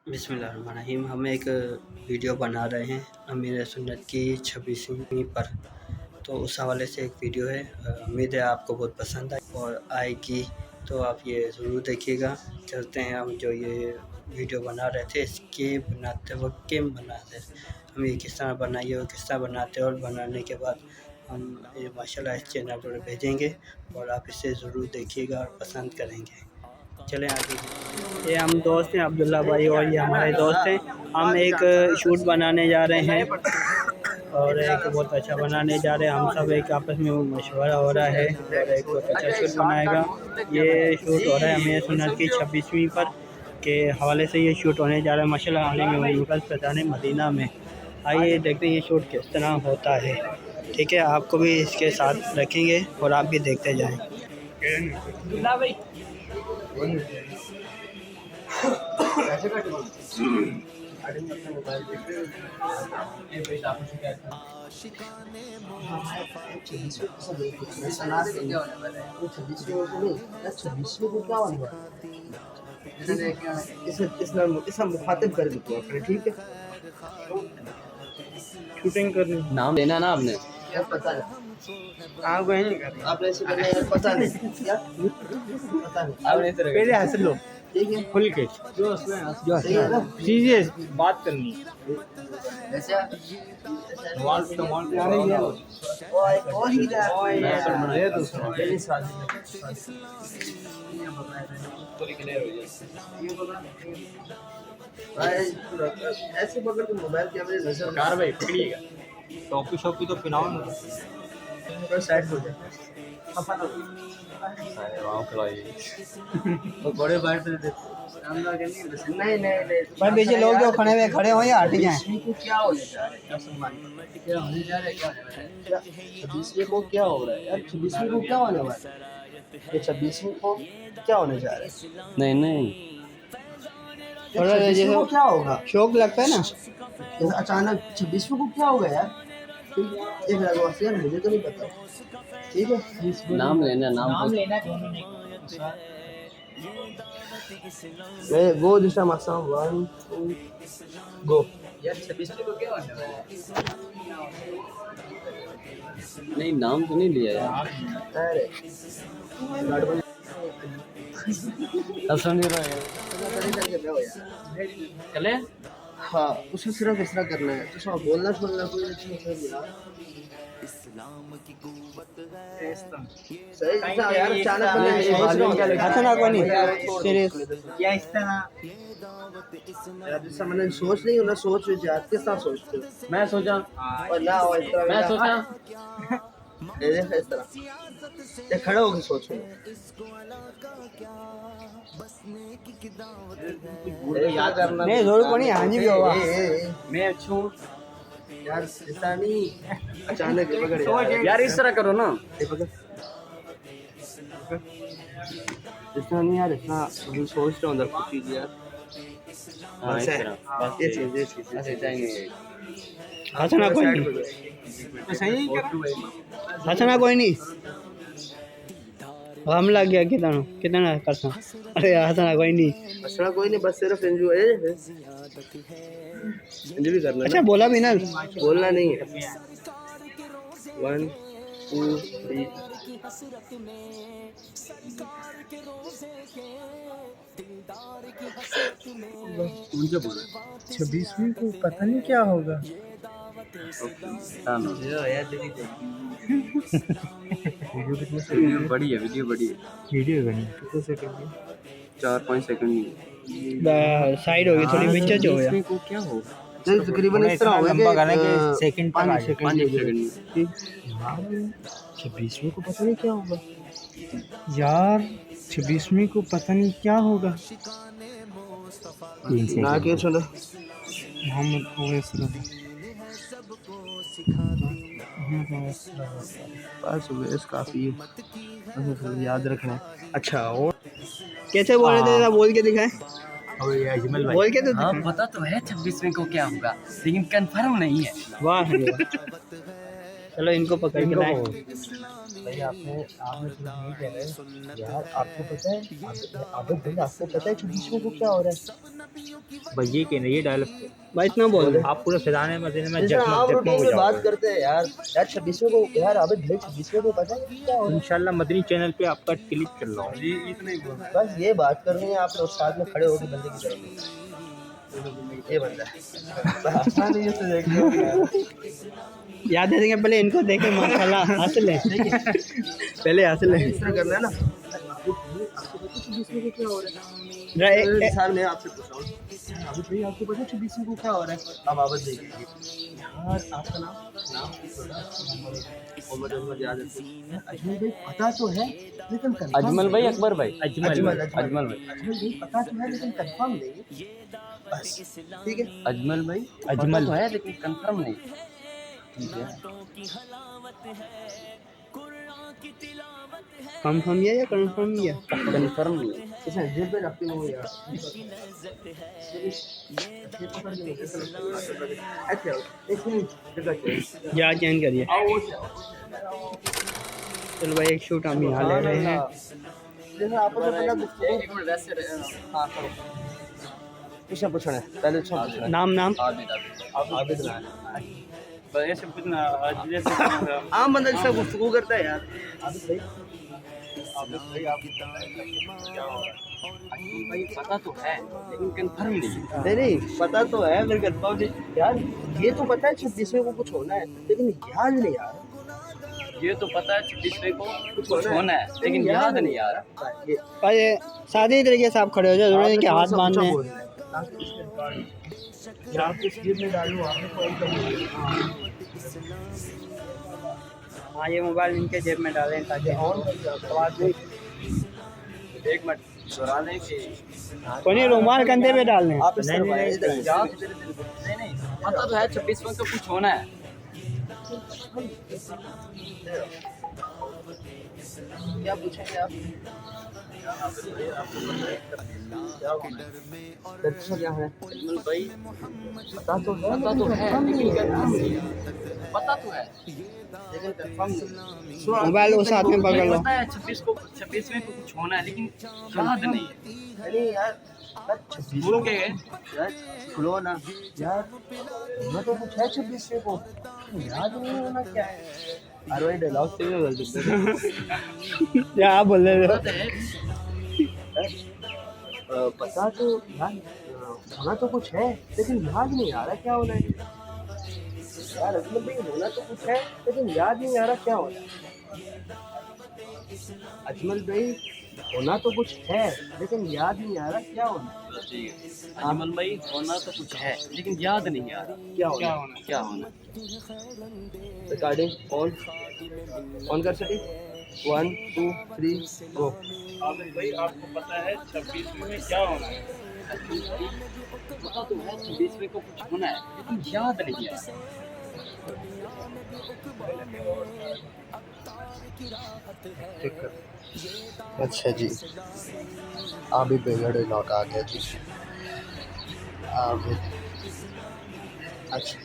बिस्मिल्लाहिर्रहमानिर्रहीम। हम एक वीडियो बना रहे हैं अमीर सुन्नत की 26वीं पर, तो उस हवाले से एक वीडियो है। उम्मीद है आपको बहुत पसंद आई और आएगी, तो आप ये ज़रूर देखिएगा। चलते हैं, हम जो ये वीडियो बना रहे थे इसके बनाते वक्त के मनाज़िर हम ये किस तरह बनाइए और किस तरह बनाते हैं, और बनाने के बाद हम ये माशाल्लाह इस चैनल पर भेजेंगे और आप इसे ज़रूर देखिएगा और पसंद करेंगे। चलें आगे। ये हम दोस्त हैं अब्दुल्ला भाई और ये हमारे दोस्त हैं। हम एक शूट बनाने जा रहे हैं और एक बहुत अच्छा बनाने जा रहे हैं। हम सब एक आपस में मशवरा हो रहा है और एक बहुत अच्छा शूट बनाएगा। ये शूट हो रहा है अमीर सुन्नत की 26वीं पर के हवाले से ये शूट होने जा रहा है माशाल्लाह आलिम मुक़द्दस फ़ैज़ान मदीना में। आइए देखते हैं ये शूट किस तरह होता है। ठीक है, आपको भी इसके साथ रखेंगे और आप भी देखते जाएँ। इसका मुखातिब कर देते हैं, ठीक है। शूटिंग करनी नाम लेना ना आपने, यार पता नहीं आप वही नहीं कर रहे, आपने ऐसे करना यार, पता नहीं यार, पता नहीं आपने ऐसे रखा। पहले हंस लो, ठीक है। खुल के जो सीरियस बात करनी। ऐसे वॉल तो वॉल ओए और ही ये तो मेरी शादी ऐसे पकड़ के मोबाइल कैमरे नजर कार भाई पकड़िएगा। टॉपी शॉपी तो पिनाओ ना, साइड हो जाए। तो बड़े बाइट से नहीं नहीं नहीं पर पीछे लोग जो खड़े हुए खड़े हो या हट जाएं। को क्या होने जा रहा है, क्या सम्मान क्या होने जा रहा है, क्या होने वाला है 26वीं को क्या हो रहा है यार, 26वीं को क्या होने वाला है, ये 26वीं को क्या होने जा रहा है, नहीं नहीं 26वीं को क्या होगा, शौक लगता है ना। अचानक 26वीं को क्या होगा यार, एक लगवासी यार, मुझे तो नहीं पता, ठीक है। नाम लेना, नाम लेना वो दूसरा मसा 1 2 गो यार 26वीं को क्या होने वाला है? नहीं, नाम तो नहीं लिया यार। अरे ऐसा नहीं रहा है। चले हाँ, उसे सिर्फ इस तरह करना है, तो सब बोलना छोड़ना कोई नहीं है सही है यार, अचानक अच्छा ना कोई नहीं सीरियस या इस तरह यार, जैसा मैंने सोच नहीं ना, सोच जात के साथ सोचते हो, मैं सोचा, और ना और इस तरह मैं सोचा ये देखो इस तरह ये खड़े होकर सोचो याद करना नहीं जोर को नहीं, हाँ जी भी होगा। मैं अच्छू यार ऐसा नहीं, अचानक पकड़ यार, इस तरह करो ना। इतना नहीं यार, इतना अभी सोच रहा हूँ अंदर कुछ चीज यार, हाँ, इस तरह बस ये चीज ऐसे जाएंगे। अच्छा ना कोई नहीं, सही अच्छा ना कोई नहीं, हम लग गया कितना कितना करता। अरे अच्छा ना कोई नहीं, अच्छा कोई नहीं, बस सिर्फ एंजॉय भी करना, अच्छा बोला भी ना, बोलना नहीं है। 1 2 3 मुझे बोला 26वीं को पता नहीं क्या होगा। वीडियो बड़ी है, वीडियो बड़ी है, वीडियो बनी कितने सेकंड की, 4-5 सेकंड साइड हो गई थोड़ी, बीच हो गया। को क्या होगा, तकरीबन इस तरह होगा कि सेकंड 5 5 सेकंड सेकंड 26वीं को पता नहीं क्या होगा यार, 26वीं को पता नहीं क्या होगा। ना के सुनो मोहम्मद बस बस काफी है, याद रखना। अच्छा और कैसे बोल रहे थे, जरा बोल के दिखाएं। बोल के तो हाँ, पता तो है 26वीं को क्या होगा, लेकिन कंफर्म नहीं है। वाह चलो इनको पकड़ के लाएं। भाई आपने आपने तो नहीं कह रहे यार। आपको पता है आबिद भाई, आपको पता है 26 को क्या हो रहा है? भाई ये कहना, ये डायलॉग भाई इतना बोल बोले आप पूरे फिजाने मदीने में जैसे जगमग आम जगमग रूटीन हो में बात जाओगे। करते हैं यार। यार 26 को यार आबिद भाई 26 को पता है क्या हो रहा है? इंशाल्लाह मदनी चैनल पे आपका क्लिप चल रहा है। बस ये बात करनी है आपने, उस साथ में खड़े होकर बंदे की तरफ। ये बंदा है हंसना नहीं है तो देख लो यार। याद देंगे, पहले इनको देखे माशाल्लाह हंस ले पहले हंस ले। इस तरह करना है ना। आपको पता है 26 को क्या हो रहा है? सर मैं आपसे पूछ रहा हूँ आबिद भाई, आपको पता है 26 को क्या हो रहा है? अब आबिद भाई यार आपका नाम मोहम्मद अजमल याद है? अजमल भाई पता तो है लेकिन confirm अजमल भाई, नहीं। अकबर भाई, अजमल अजमल भाई। अजमल भाई पता तो है लेकिन कंफर्म नहीं। बस ठीक है। अजमल भाई, पता अजमल तो है लेकिन कंफर्म नहीं। ठीक है। कंफर्म किया या कंफर्म किया? कंफर्म नहीं है। इसे जेब में रखते हो यार। अच्छा एक मिनट जगह चेंज। या चेंज करिए। आओ वो से आओ। चलो भाई एक शूट हम यहाँ ले रहे हैं। जैसे आपको तो पहले एक मिनट वैसे हां करो। कुछ पूछना है पहले पूछना है। नाम नाम आबिद नाम ऐसे कुछ ना जैसे आम बंदा जिससे गुफ्तगू करता है यार। आबिद भाई आप क्या हो रहा है? भाई पता तो है लेकिन कंफर्म नहीं। नहीं पता तो है फिर कंफर्म नहीं यार। ये तो पता है 26वें को कुछ होना है लेकिन याद नहीं यार। ये तो पता है 26वें को कुछ होना है लेकिन याद नहीं आ रहा। अरे सादे तरीके से आप खड़े हो जाओ, जरूरी नहीं कि हाथ बांधने हैं। आपके स्लीप में डालूं आपने कॉल कर हाँ ये मोबाइल इनके जेब में डालें ताकि ऑन कर आवाज नहीं। एक मिनट दोहराने के कोई नहीं, रुमाल कंधे पे डालने हैं। आप इस तरफ आए इधर आइए। नहीं पता तो है 26वें को कुछ होना है। क्या पूछेंगे आप? क्या है भाई पता तो है पता तो है लेकिन कंफर्म नहीं। पता तो है लेकिन कंफर्म नहीं। मोबाइल उस हाथ में पकड़ लो। पता है 26वें को कुछ होना है लेकिन याद नहीं। अरे यार 26 भूल के गए। यार खुलो ना यार। मैं तो कुछ है 26 को याद नहीं होना क्या है। अरे भाई डायलॉग से भी बोल देते या आप बोल रहे हो? पता तो यार होना तो कुछ है लेकिन याद नहीं आ रहा क्या होना है यार। अजमल भाई होना तो कुछ है लेकिन याद नहीं आ रहा क्या होना है। अजमल भाई होना तो कुछ है लेकिन याद नहीं आ रहा क्या होना है। अजमल भाई होना तो कुछ है लेकिन याद नहीं आ रहा क्या होना। रिकॉर्डिंग ऑन कर सके 1 2 3 गो। आबिद भाई आपको पता है 26वें में क्या होना है? पता तो है 26वें को कुछ होना है लेकिन याद नहीं है। अच्छा जी आबिद बेगड़े लौट आ गया जी। आबिद अच्छा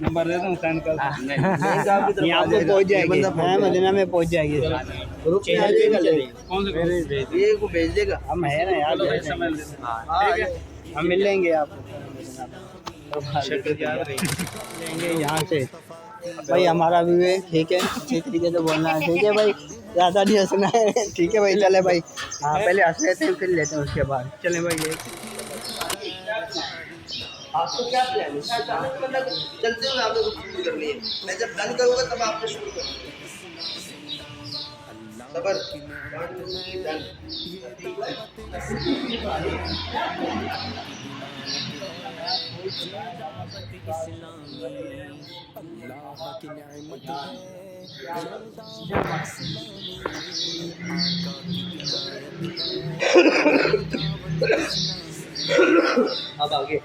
नंबर दे दूं हुसैन का? नहीं नहीं आपको पहुंच जाएगी। हाँ मदीना में पहुंच जाएगी। ग्रुप में आ जाएगा कौन से ये को भेज देगा। हम है ना यार, ठीक है हम मिल लेंगे आपको। लेंगे यहाँ से भाई, हमारा भी है ठीक है, अच्छी तरीके से बोलना है ठीक है भाई, ज़्यादा नहीं हंसना है ठीक है भाई। चले भाई, हाँ पहले हंस लेते हैं फिर लेते हैं उसके बाद। चले भाई ये आपको क्या प्लान है? अचानक मतलब चलते हुए आपने कुछ शुरू करनी है। मैं जब डन करूँगा तब आपने शुरू करना है। सबर डन। अब आगे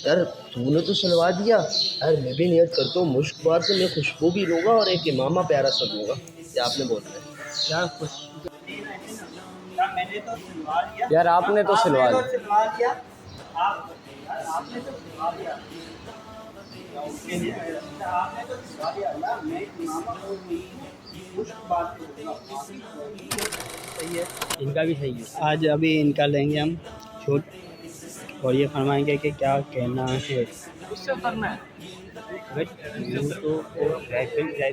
यार तूने तो सुलवा दिया यार। मैं भी नियत करता हूँ मुश्क बार से मैं खुशबू भी लूँगा और एक इमामा प्यारा सा लूँगा। क्या आपने बोलना है यार कुछ यार आपने तो सिलवा दिया। आपने तो सिलवा दिया। इनका भी सही है। आज अभी इनका लेंगे हम शूट और ये फरमाएंगे कि क्या कहना है। उससे करना है तो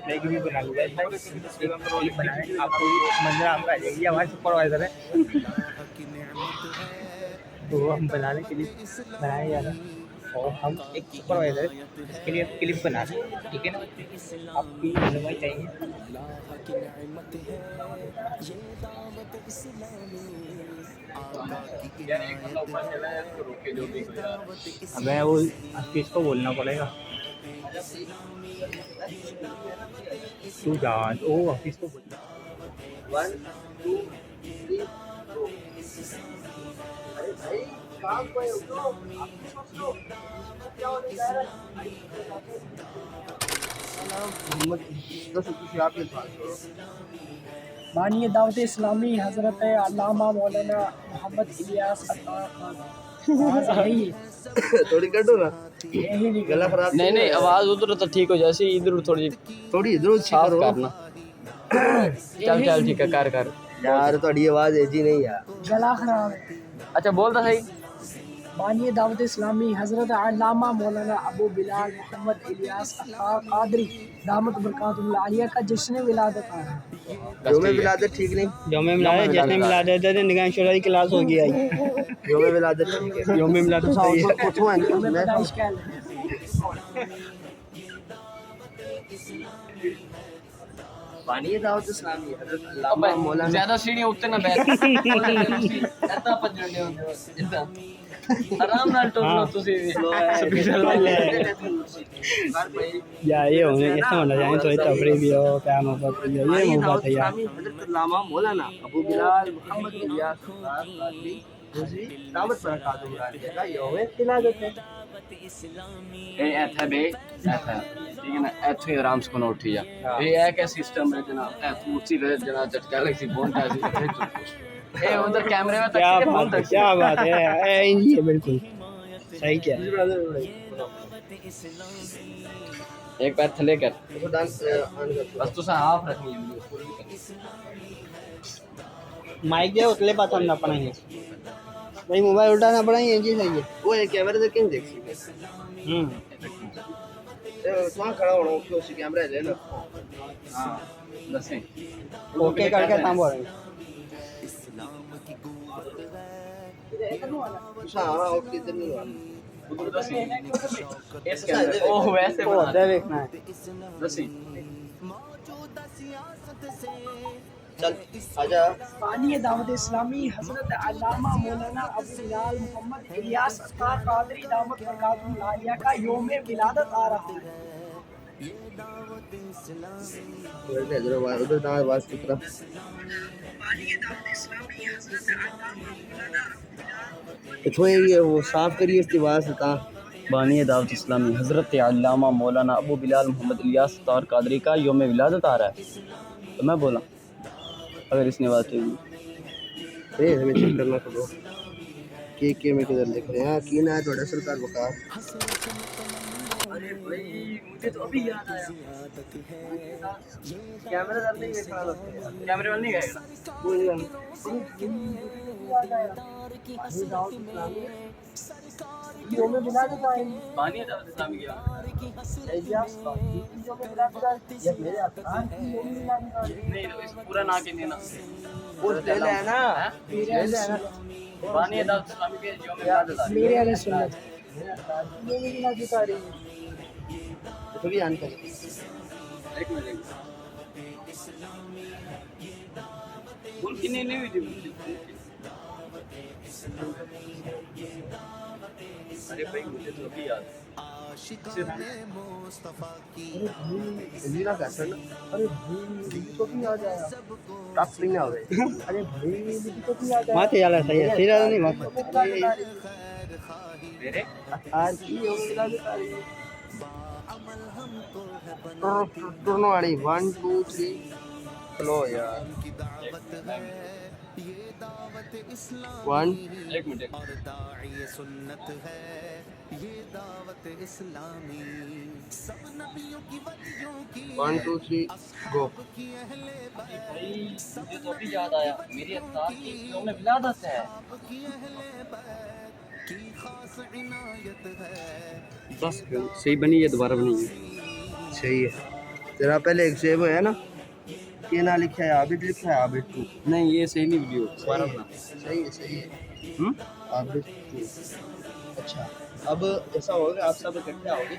की भी बना लूँगा बनाए आपको मंजर आपका आ जाएगी हमारे सुपरवाइजर है तो हम बनाने के लिए बनाए जा रहे हैं और हम एक सुपरवाइजर है इसके लिए क्लिप बना रहे हैं ठीक है ना आपकी रहनुमाई चाहिए। हमें वो इसको बोलना पड़ेगा तू जा ओ ऑफिस को बोलना 1 2 3 4। अरे भाई काम पे उठो, आप सोच लो क्या होने जा रहा है। मोहम्मद दस कुछ आप के पास हो। बानी दावत इस्लामी हज़रत अल्लामा मौलाना मोहम्मद इलियास थोड़ी कटो ना, गला खराब नहीं नहीं आवाज उधर तो ठीक हो जैसे इधर थोड़ी इधर साफ करना चल चल ठीक है कर यार थोड़ी आवाज ऐसी नहीं यार। गला खराब है। अच्छा बोल तो सही। बानी दावत इस्लामी हज़रत अल्लामा मौलाना अबू बिलाल मोहम्मद इलियास कादरी दामत बरकातुहुल आलिया का जश्न विलादत आ रहा है। जो में विलादत ठीक नहीं, जो में मिला जैसे मिला देते थे निगाह शुरा की क्लास हो गई आई जो में विलादत ठीक है, जो में मिला तो सही है। कुछ हुआ नहीं मैं पैदाइश क्या है? बानी दावत इस्लामी हज़रत अल्लामा मौलाना ज्यादा सीढ़ियां उठते ना बैठ ऐसा पजड़ने होंगे आराम नाल टोलो तुसी स्पेशल वाले या ये होने कैसे होना चाहिए थोड़ी तफरी भी हो क्या मोहब्बत भी हो ये मोहब्बत है यार। हज़रत अल्लामा मौलाना अबू बिलाल मोहम्मद इलियास कादरी दामत बरकातुहुल आलिया का यौम विलादत है। ए ऐथा बे ऐथा ठीक है ना ऐथों ही आराम से कोना उठी जा ये है क्या सिस्टम है जनाब ऐ कुर्सी पे जनाब झटका लग सी बोन का ए उधर कैमरे में क्या बात है क्या बात है ये है बिल्कुल सही क्या एक पैर थले कर तो डांस ऑन कर बस तुसा हाफ रखनी है माइक जो उतले पास हम ना पड़ेंगे भाई मोबाइल उठाना पड़ेंगे ये सही है। वो एक कैमरे से किन देख सकते वहाँ खड़ा होना उसको उसी कैमरा ले लो। हां दसे ओके करके काम हो रहा है। हाँ ओके इधर नहीं हुआ उधर दसे ऐसे ओ वैसे वो बना उधर देखना है। दसे चल आजा। बानी दावत इस्लामी हज़रत अल्लामा मौलाना अबू बिलाल मोहम्मद इलियास कादरी दामत बरकातुहुल आलिया का यौम विलादत आ रहा है। उधर दाएं आवाज की तरफ ये वो साफ करिए इसकी आवाज था। बानी दावत इस्लामी हज़रत अल्लामा मौलाना अबू बिलाल मोहम्मद इलियास तार कादरी का यौम विलादत आ रहा है तो मैं बोला अगर इसने बात हुई अरे हमें चेक करना पड़ो के में किधर लिख रहे हैं की ना है थोड़ा सरकार बकार। अरे भाई मुझे तो अभी याद आया कैमरा दर नहीं देखा लगता कैमरे वाले नहीं गएगा कोई नहीं यौम विलादत आएगी। बानी दावत इस्लामी क्या ये मेरे अतार की यौम विलादत आ रही है। नहीं इस पूरा ना के देना वो ले ले ना मेरे बानी दावत इस्लामी के यौम विलादत आ रही मेरे अहले सुन्नत यौम विलादत आ रही है। तो भी आन कर है एक मिनट उनकी नहीं हुई थी अरे भाई मुझे तो अभी याद लीला कैसे ना अरे भाई तो भी आ जाएगा टफ नहीं आ गए अरे भाई तो भी आ माते याला सही है सीधा नहीं मत मेरे आज की योग मिला देता है दोनों वाली 1 2 3 चलो यार 1 एक मिनट 1 2 3 गो। भाई मुझे तो अभी याद आया, मेरी अफ्तार की इसमें में विलादत है। बस सही बनी है, दोबारा बनी है। सही है। तेरा पहले एक सेव है ना, ये ना लिखा है आबिद, लिखा है आबिद 2। नहीं ये सही नहीं वीडियो, दोबारा बना। सही है, सही है। आबिद 2। अच्छा, अब ऐसा होगा, आप सब इकट्ठे आओगे,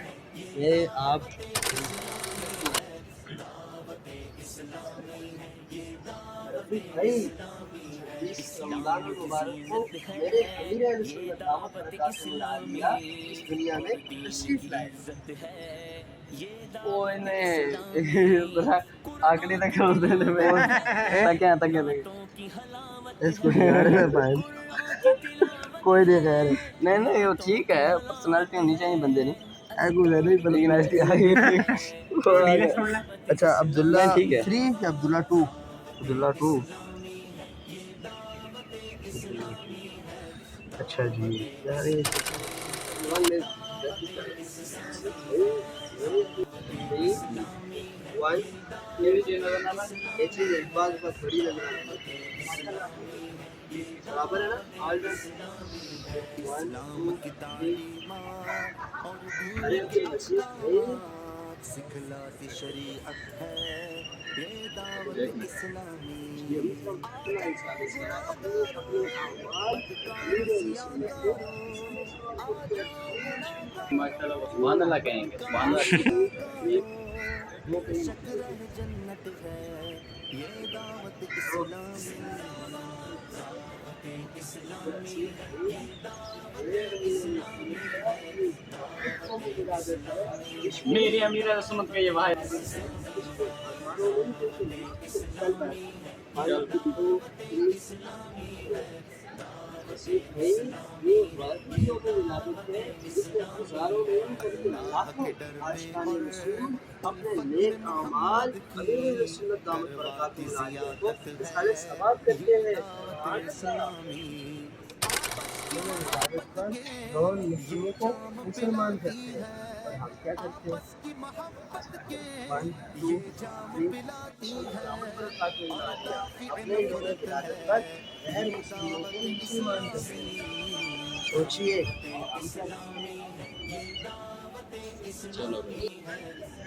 ये आप भाई इस रमजान मुबारक को मेरे अमीर अहले सुन्नत दावत बरकातुहुल आलिया इस दुनिया में तशरीफ लाए। वो इन्हें आखिरी तक छोड़ देने में तक इसको बिगाड़ना पाए कोई नहीं कह रहे। नहीं वो ठीक है, पर्सनालिटी होनी चाहिए बंदे ने। अच्छा, अब्दुल्ला ठीक है। 3 या अब्दुल्ला 2? अब्दुल्ला 2। अच्छा जी यार, ये चीज एक बात बहुत बड़ी लग रहा है, बराबर है ना? All done. 1 2 3। अरे सिखलाती शरीअत है ये दावत इस्लामी। माशाल्लाह सुभान अल्लाह कहेंगे, सुभान अल्लाह। जन्नत है ये दावत इस्लामी। मेरी अमीर है सुन्नत का ये भाई। अपने नेक अमाल अमीर सुन्नत दावत बरकातुहुल आलिया को सारे सवाब करते हैं। नॉन मुस्लिमों को मुसलमान करते हैं और हम क्या करते हैं? 1 2 3 अपने पर गैर मुस्लिमों को मुसलमान करते हैं। सोचिए।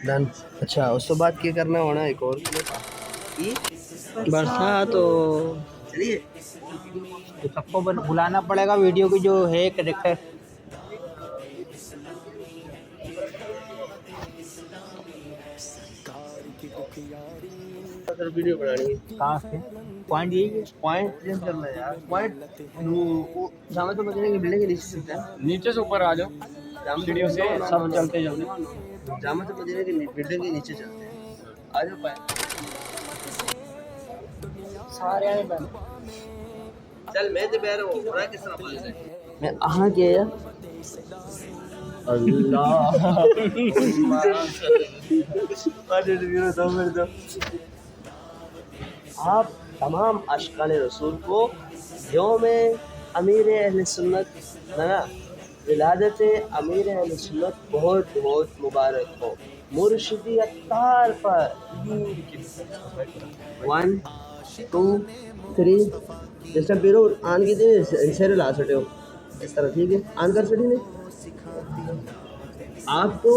डन। अच्छा, उस तो बाद क्या करना होना एक और बरसात तो चलिए तो सबको बुलाना पड़ेगा वीडियो की जो है करेक्टर। वीडियो बनानी है। कहाँ से पॉइंट यही है। पॉइंट चेंज करना है यार। पॉइंट वो जामा तो मदीना की बिल्डिंग के नीचे चलता है। नीचे से ऊपर आ जाओ, सीढ़ियों से सब चलते जाओ। जामा तो मदीना की बिल्डिंग के नीचे चलते हैं। आ जाओ पाए सारे आने बन चल, मैं तो बह रहा हूँ, बड़ा किस तरह पास है मैं आहाँ गया अल्लाह आप तमाम आशिकान रसूल को यौम अमीर अहले सुन्नत ना विलादत अमीर अहले सुन्नत बहुत बहुत मुबारक हो। मुर्शिदी अत्तार पर 1 2 3 जिस टाइम पीरो आन की दिन शेर ला सकते हो इस तरह, ठीक है? आन कर सकती नहीं आपको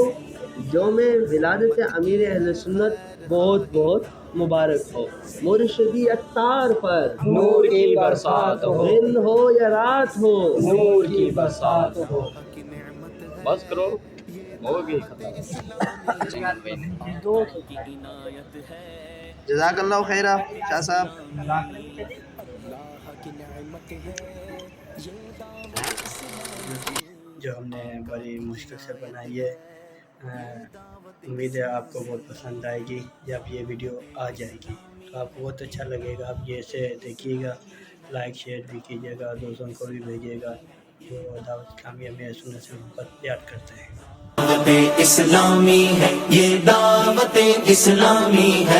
यौम विलादत अमीर अहले सुन्नत बहुत बहुत मुबारक हो। मुर्शिदी अत्तार पर नूर की बरसात हो, दिन हो या रात हो, नूर की बरसात हो। बस करो, होगी जज़ाकल्लाहु खैरा शाह साहब। जो हमने बड़ी मुश्किल से बनाई है, उम्मीद है आपको बहुत पसंद आएगी। जब ये वीडियो आ जाएगी तो आपको बहुत अच्छा लगेगा। आप ये से देखिएगा, लाइक शेयर भी कीजिएगा, दोस्तों को भी भेजिएगा जो दावत इस्लामी में सुनने से मोहब्बत प्यार करते हैं। दावत इस्लामी है ये, दावत इस्लामी है।